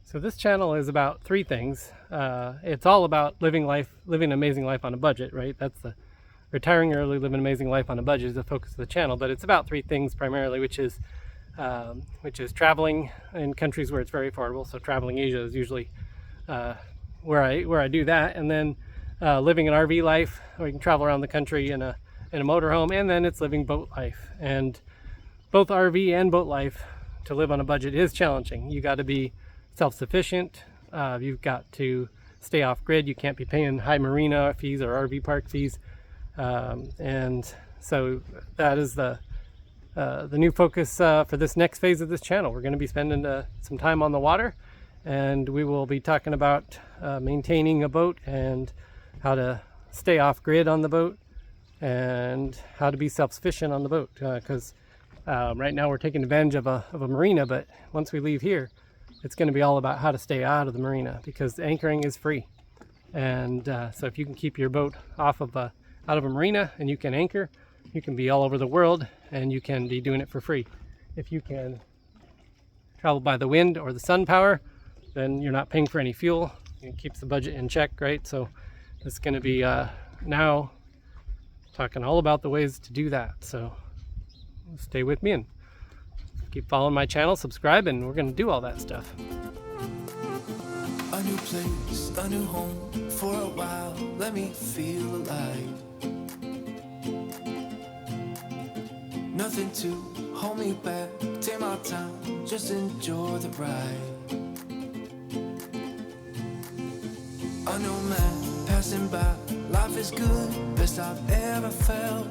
So this channel is about three things. It's all about living an amazing life on a budget, right? That's the retiring early, living an amazing life on a budget is the focus of the channel. But it's about three things primarily, which is traveling in countries where it's very affordable. So traveling Asia is usually where I do that, and then living an RV life, where you can travel around the country in a motorhome, and then it's living boat life. And both RV and boat life, to live on a budget, is challenging. You got to be self-sufficient. You've got to stay off grid. You can't be paying high marina fees or RV park fees, and so that is the new focus for this next phase of this channel. We're going to be spending some time on the water, and we will be talking about maintaining a boat and how to stay off grid on the boat and how to be self-sufficient on the boat, because right now we're taking advantage of a marina, but once we leave here, it's going to be all about how to stay out of the marina, because anchoring is free. And so if you can keep your boat out of a marina and you can anchor, you can be all over the world and you can be doing it for free. If you can travel by the wind or the sun power, then you're not paying for any fuel. It keeps the budget in check, right? So it's going to be now talking all about the ways to do that. So stay with me and keep following my channel, subscribe, and we're going to do all that stuff. A new place, a new home for a while, let me feel alive. Nothing to hold me back, take my time, just enjoy the ride. A new man passing by, life is good, best I've ever felt.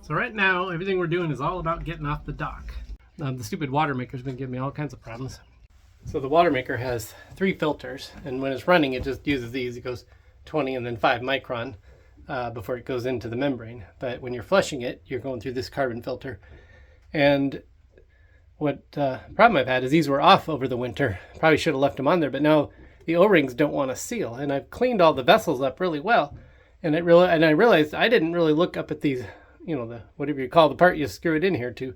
So right now, everything we're doing is all about getting off the dock. The stupid water maker's been giving me all kinds of problems. So the water maker has 3 filters, and when it's running, it just uses these. It goes 20 and then 5 micron before it goes into the membrane. But when you're flushing it, you're going through this carbon filter. And what problem I've had is these were off over the winter. Probably should have left them on there, but now the O-rings don't want to seal. And I've cleaned all the vessels up really well. And I realized I didn't really look up at these, you know, the whatever you call the part you screw it in here to,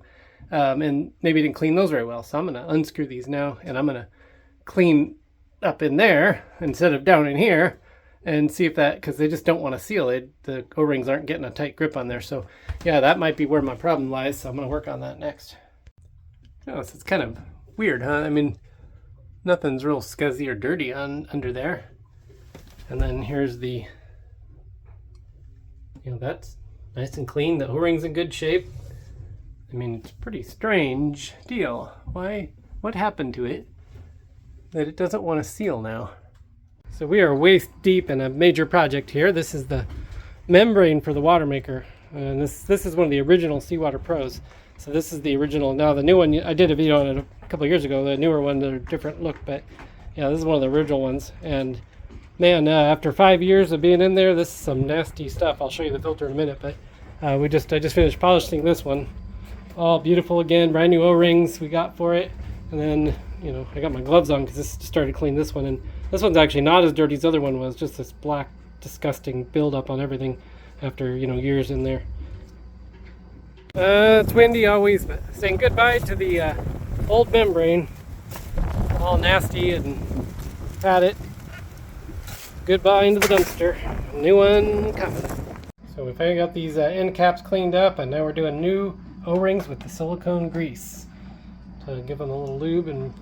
and maybe didn't clean those very well. So I'm going to unscrew these now, and I'm going to clean up in there instead of down in here, and see if that, because they just don't want to seal it. The O-rings aren't getting a tight grip on there. So yeah, that might be where my problem lies. So I'm going to work on that next. Oh, so it's kind of weird, huh? I mean, nothing's real scuzzy or dirty under there. And then here's the, you know, that's nice and clean. The O-ring's in good shape. I mean, it's a pretty strange deal. What happened to it that it doesn't want to seal now? So we are waist deep in a major project here. This is the membrane for the water maker. And this is one of the original Seawater Pros. So this is the original. Now the new one, I did a video on it a couple of years ago. The newer one, they're a different look, but yeah, this is one of the original ones. And man, after 5 years of being in there, this is some nasty stuff. I'll show you the filter in a minute, but I just finished polishing this one. All beautiful again, brand new O-rings we got for it. And then, you know, I got my gloves on because this started to clean this one. And this one's actually not as dirty as the other one was, just this black, disgusting buildup on everything after, you know, years in there. It's windy always, but saying goodbye to the old membrane. All nasty and had it. Goodbye into the dumpster. New one coming. So we finally got these end caps cleaned up, and now we're doing new O-rings with the silicone grease to give them a little lube. And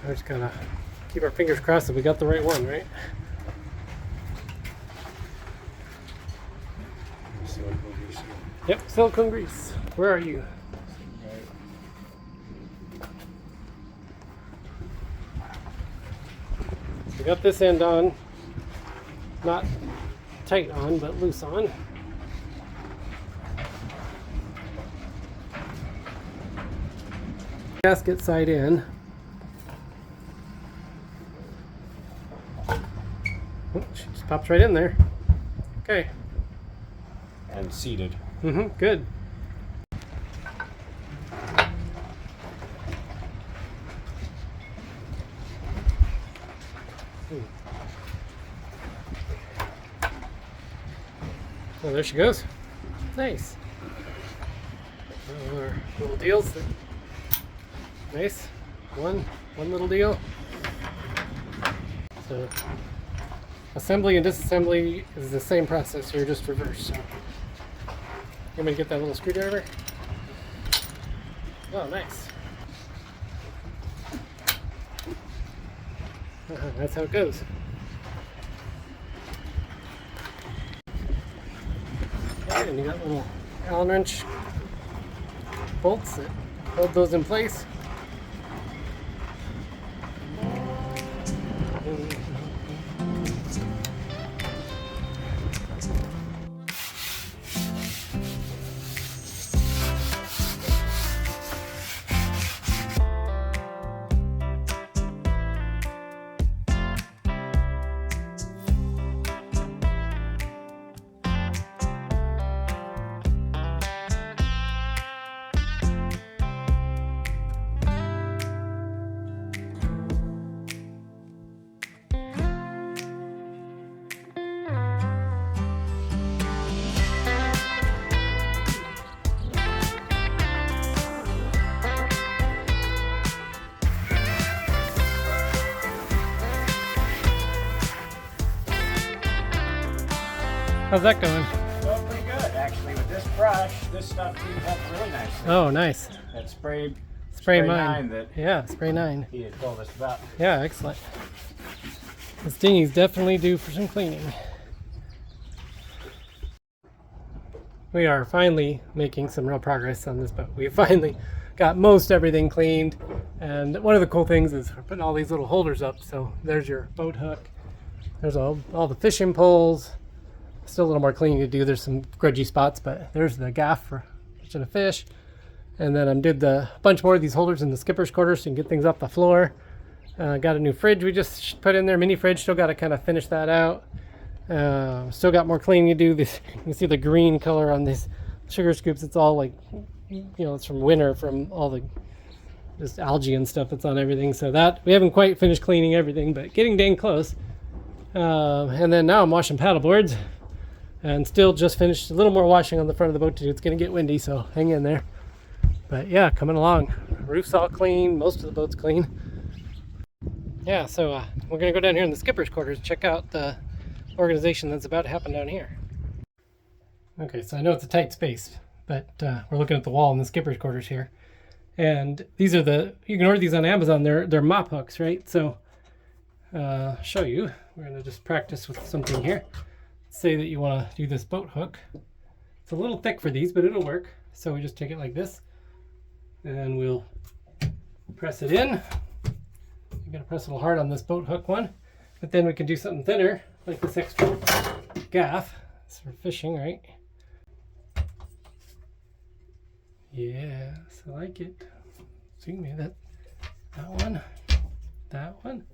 I just gotta keep our fingers crossed that we got the right one, right? Silicone grease. Yep, silicone grease. Where are you? So we got this end on. Not tight on, but loose on. Gasket side in. Oh, she just pops right in there. Okay. And seated. Good. Oh, there she goes. Nice. Our little deals. Nice. One little deal. So assembly and disassembly is the same process here, just reverse. So you want me to get that little screwdriver? Oh, nice. That's how it goes. Okay, and you got little Allen wrench bolts that hold those in place. How's that going? Going pretty good, actually. With this brush, this stuff cleans up really nicely. Oh, nice. That spray 9 that yeah, spray 9. he had told us about. Yeah, excellent. This dinghy's definitely due for some cleaning. We are finally making some real progress on this boat. We finally got most everything cleaned, and one of the cool things is we're putting all these little holders up. So there's your boat hook. There's all the fishing poles. Still a little more cleaning to do. There's some grudgy spots, but there's the gaff for catching a fish. And then I did a bunch more of these holders in the skipper's quarters so you can get things off the floor. Got a new fridge we just put in there, mini fridge. Still got to kind of finish that out. Still got more cleaning to do. This, you can see the green color on these sugar scoops. It's all like, you know, it's from winter, from all the just algae and stuff that's on everything. So that we haven't quite finished cleaning everything, but getting dang close. And then now I'm washing paddle boards. And still just finished a little more washing on the front of the boat to do. It's going to get windy, so hang in there. But yeah, coming along. Roof's all clean. Most of the boat's clean. Yeah, so we're going to go down here in the skipper's quarters and check out the organization that's about to happen down here. Okay, so I know it's a tight space, but we're looking at the wall in the skipper's quarters here. And these are you can order these on Amazon. They're mop hooks, right? So I'll show you. We're going to just practice with something here. Say that you want to do this boat hook. It's a little thick for these, but it'll work. So we just take it like this, and we'll press it in. You gotta press a little hard on this boat hook one, but then we can do something thinner, like this extra gaff. It's for fishing, right? Yes, I like it. See me that one, that one.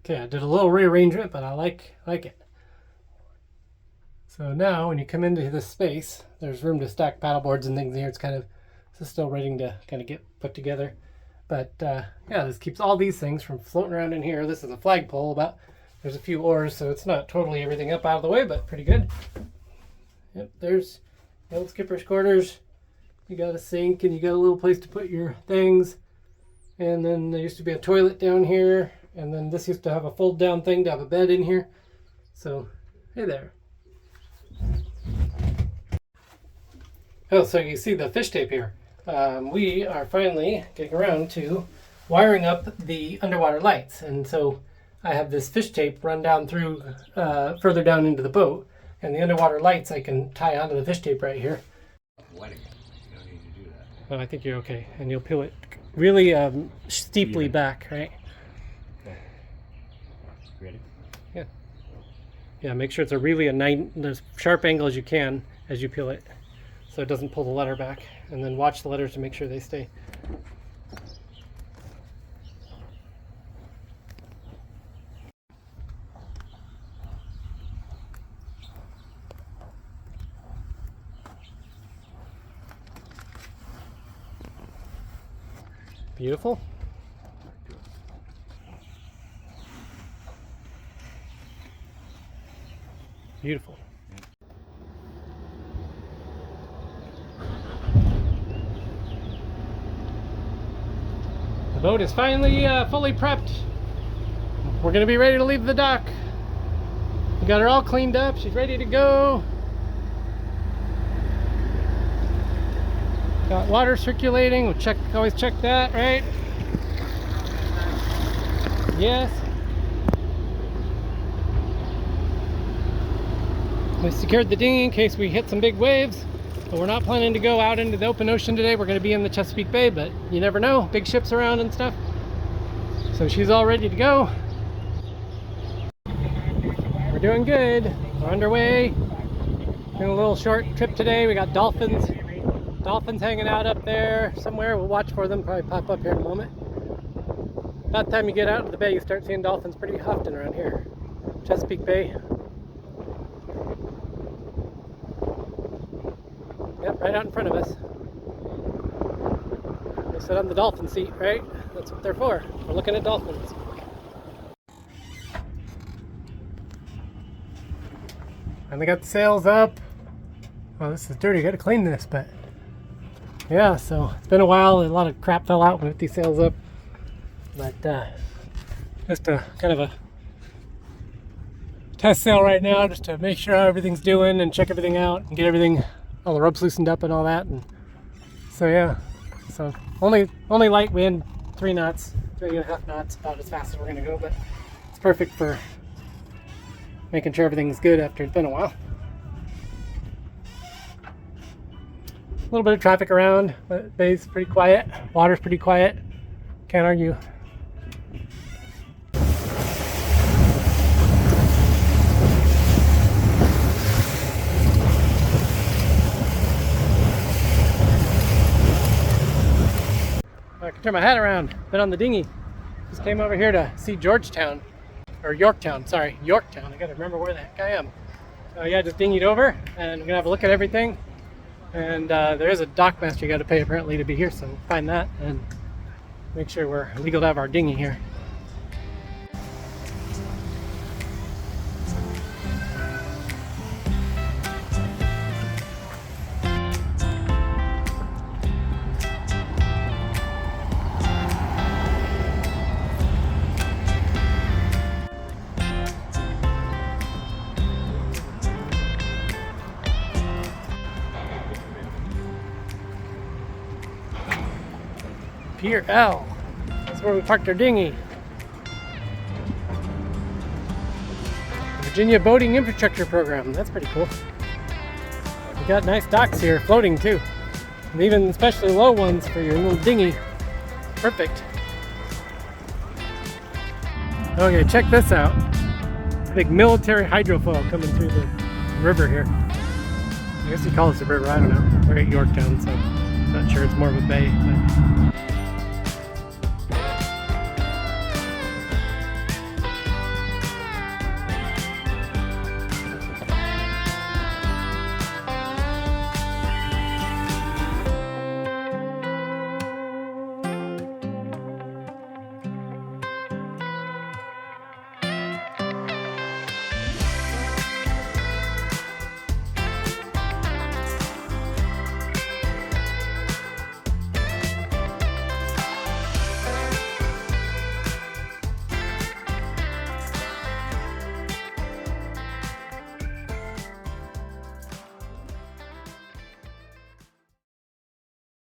Okay, I did a little rearrangement, but I like it. So now when you come into this space, there's room to stack paddle boards and things here. It's still waiting to kind of get put together. But yeah, this keeps all these things from floating around in here. This is a flagpole, there's a few oars, so it's not totally everything up out of the way, but pretty good. Yep, there's the old skipper's quarters. You got a sink and you got a little place to put your things. And then there used to be a toilet down here. And then this used to have a fold down thing to have a bed in here. So, hey there. Oh, so you see the fish tape here. We are finally getting around to wiring up the underwater lights. And so I have this fish tape run down through further down into the boat. And the underwater lights I can tie onto the fish tape right here. Wetting it. You don't need to do that. Well, I think you're okay. And you'll peel it really steeply back, right? Ready? Yeah. Yeah, make sure it's a really as sharp angle as you can as you peel it, so it doesn't pull the letter back. And then watch the letters to make sure they stay. Beautiful. Beautiful. The boat is finally fully prepped. We're gonna be ready to leave the dock. We got her all cleaned up. She's ready to go. Got water circulating. We'll always check that, right? Yes. We secured the dinghy in case we hit some big waves, but we're not planning to go out into the open ocean today. We're going to be in the Chesapeake Bay, but you never know, big ships around and stuff. So she's all ready to go. We're doing good. We're underway. Doing a little short trip today. We got dolphins hanging out up there somewhere. We'll watch for them, probably pop up here in a moment. About the time you get out of the bay, you start seeing dolphins pretty often around here. Chesapeake Bay. Yep, right out in front of us. They sit on the dolphin seat, right? That's what they're for. We're looking at dolphins. And they got the sails up. Oh, this is dirty. Got to clean this, but yeah. So it's been a while. A lot of crap fell out with these sails up, but just a kind of a test sail right now, just to make sure how everything's doing and check everything out and get everything, all the ropes loosened up and all that. And so yeah, so only light wind, 3 knots, 3.5 knots, about as fast as we're gonna go, but it's perfect for making sure everything's good after it's been a while. A little bit of traffic around, but bay's pretty quiet, water's pretty quiet, can't argue. I can turn my hat around. Been on the dinghy. Just came over here to see Georgetown, or Yorktown. Sorry, Yorktown. I gotta remember where the heck I am. So yeah, just dinghied over, and we're gonna have a look at everything. And there is a dock master you got to pay apparently to be here, so we'll find that and make sure we're legal to have our dinghy here. Pier L. That's where we parked our dinghy. Virginia Boating Infrastructure Program. That's pretty cool. We got nice docks here, floating too. And even especially low ones for your little dinghy. Perfect. Okay, check this out. Big military hydrofoil coming through the river here. I guess he calls it a river, I don't know. We're at Yorktown, so I'm not sure, it's more of a bay. But